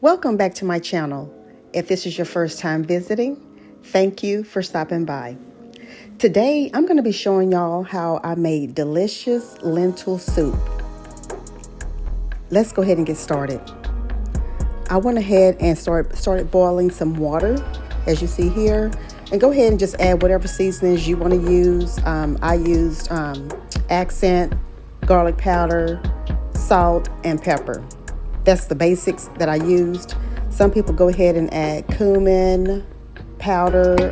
Welcome back to my channel. If this is your first time visiting, thank you for stopping by. Today, I'm going to be showing y'all how I made delicious lentil soup. Let's go ahead and get started. I went ahead and started boiling some water, as you see here, and go ahead and just add whatever seasonings you want to use. I used accent, garlic powder, salt, and pepper. That's the basics that I used. Some people go ahead and add cumin powder,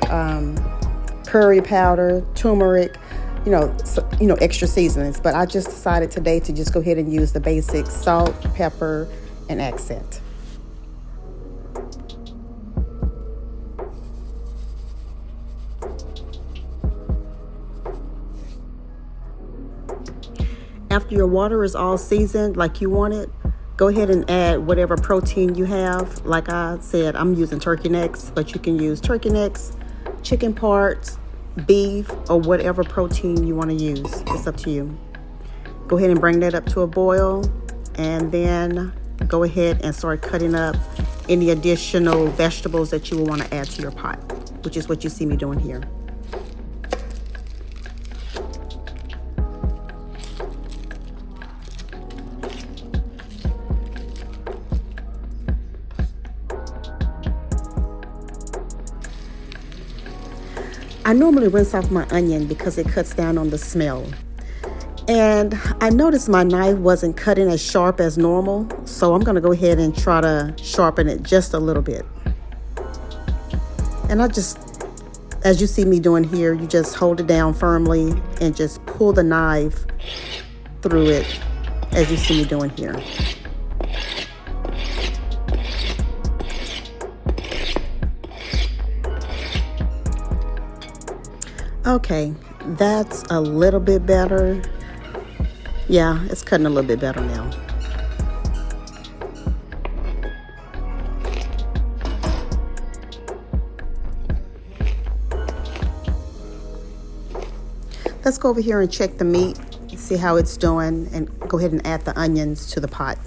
curry powder, turmeric, extra seasonings. But I just decided today to just go ahead and use the basics: salt, pepper, and accent. After your water is all seasoned like you want it, go ahead and add whatever protein you have. Like I said, I'm using turkey necks, but you can use turkey necks, chicken parts, beef, or whatever protein you want to use. It's up to you. Go ahead and bring that up to a boil, and then go ahead and start cutting up any additional vegetables that you will want to add to your pot, which is what you see me doing here. I normally rinse off my onion because it cuts down on the smell. And I noticed my knife wasn't cutting as sharp as normal, so I'm going to go ahead and try to sharpen it just a little bit. And as you see me doing here, you just hold it down firmly and just pull the knife through it, as you see me doing here. Okay, that's a little bit better. Yeah, it's cutting a little bit better now. Let's go over here and check the meat, see how it's doing, and go ahead and add the onions to the pot.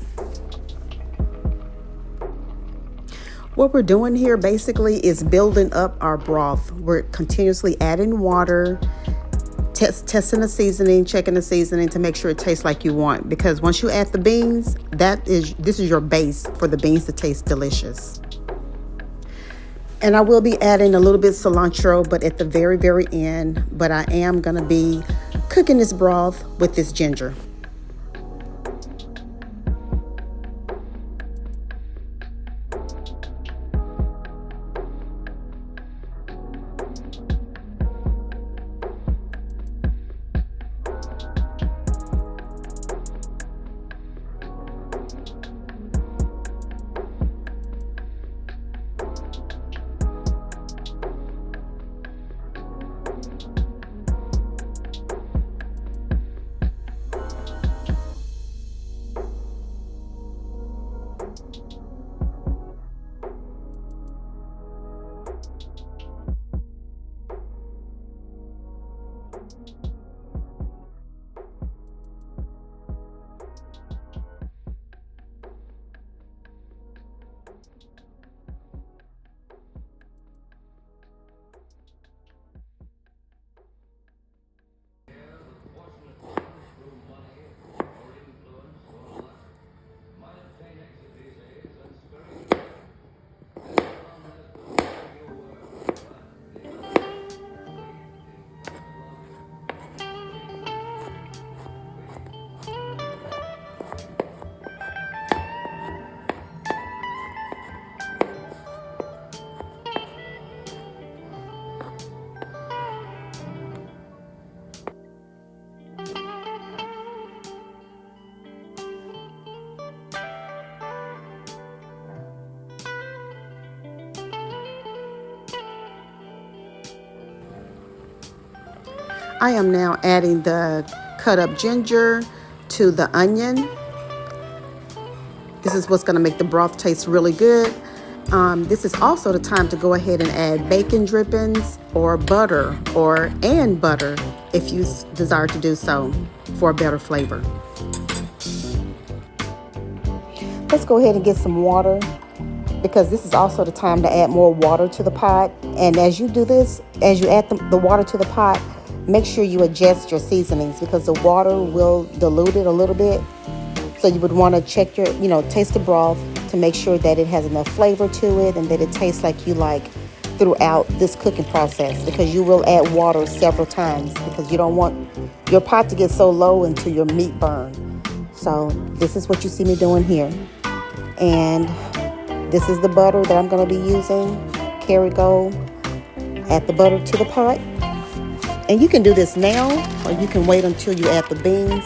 What we're doing here basically is building up our broth. We're continuously adding water, testing the seasoning, checking the seasoning to make sure it tastes like you want. Because once you add the beans, this is your base for the beans to taste delicious. And I will be adding a little bit of cilantro, but at the very, very end. But I am going to be cooking this broth with this ginger. I am now adding the cut up ginger to the onion. This is what's going to make the broth taste really good. This is also the time to go ahead and add bacon drippings or butter and butter if you desire to do so for a better flavor. Let's go ahead and get some water because this is also the time to add more water to the pot. And as you do this, as you add the water to the pot, make sure you adjust your seasonings because the water will dilute it a little bit. So you would want to check your, taste the broth to make sure that it has enough flavor to it and that it tastes like you like throughout this cooking process, because you will add water several times because you don't want your pot to get so low until your meat burn. So this is what you see me doing here. And this is the butter that I'm going to be using. Kerrygold. Add the butter to the pot. And you can do this now, or you can wait until you add the beans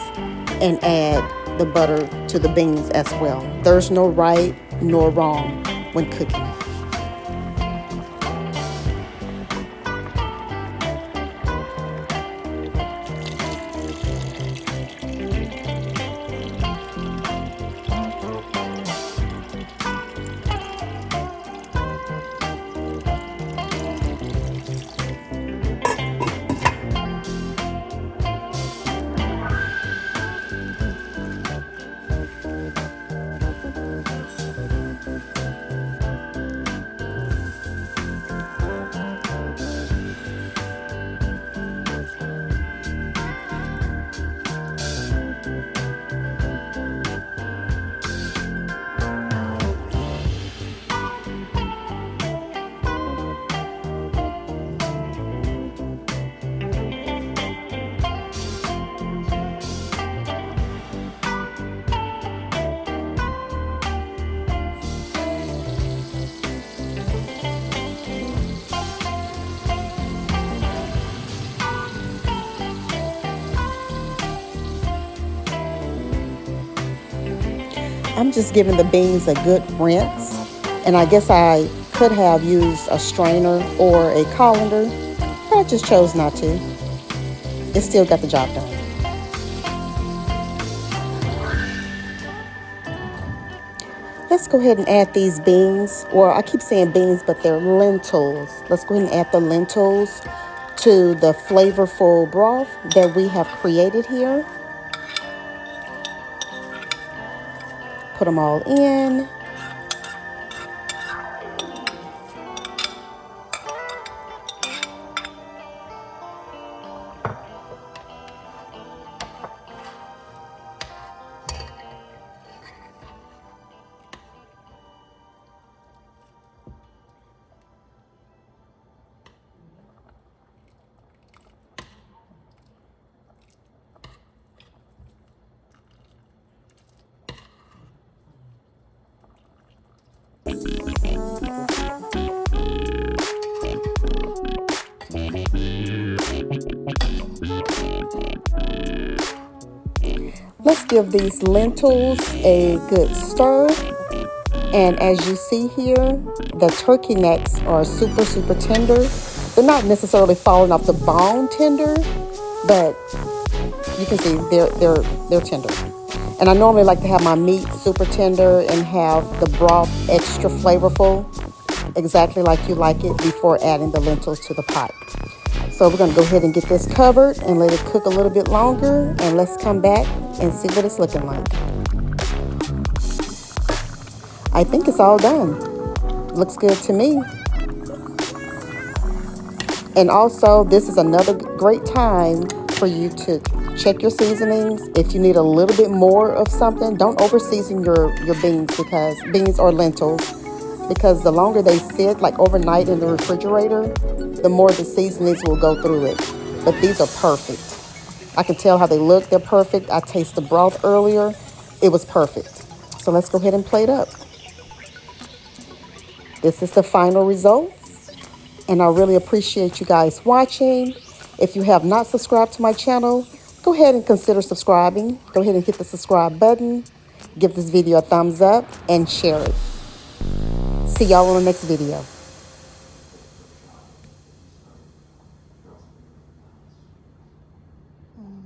and add the butter to the beans as well. There's no right nor wrong when cooking. I'm just giving the beans a good rinse, and I guess I could have used a strainer or a colander, but I just chose not to. It still got the job done. Let's go ahead and add these beans, or I keep saying beans, but they're lentils. Let's go ahead and add the lentils to the flavorful broth that we have created here. Put them all in. Let's give these lentils a good stir. And as you see here, the turkey necks are super, super tender. They're not necessarily falling off the bone tender, but you can see they're tender. And I normally like to have my meat super tender and have the broth extra flavorful, exactly like you like it, before adding the lentils to the pot. So we're going to go ahead and get this covered and let it cook a little bit longer, and let's come back and see what it's looking like. I think it's all done. Looks good to me. And also, this is another great time for you to check your seasonings. If you need a little bit more of something, don't over season your beans or lentils, because the longer they sit, like overnight in the refrigerator, the more the seasonings will go through it. But these are perfect. I can tell how they look. They're perfect. I tasted the broth earlier. It was perfect. So let's go ahead and plate up. This is the final result. And I really appreciate you guys watching. If you have not subscribed to my channel, go ahead and consider subscribing. Go ahead and hit the subscribe button. Give this video a thumbs up and share it. See y'all on the next video.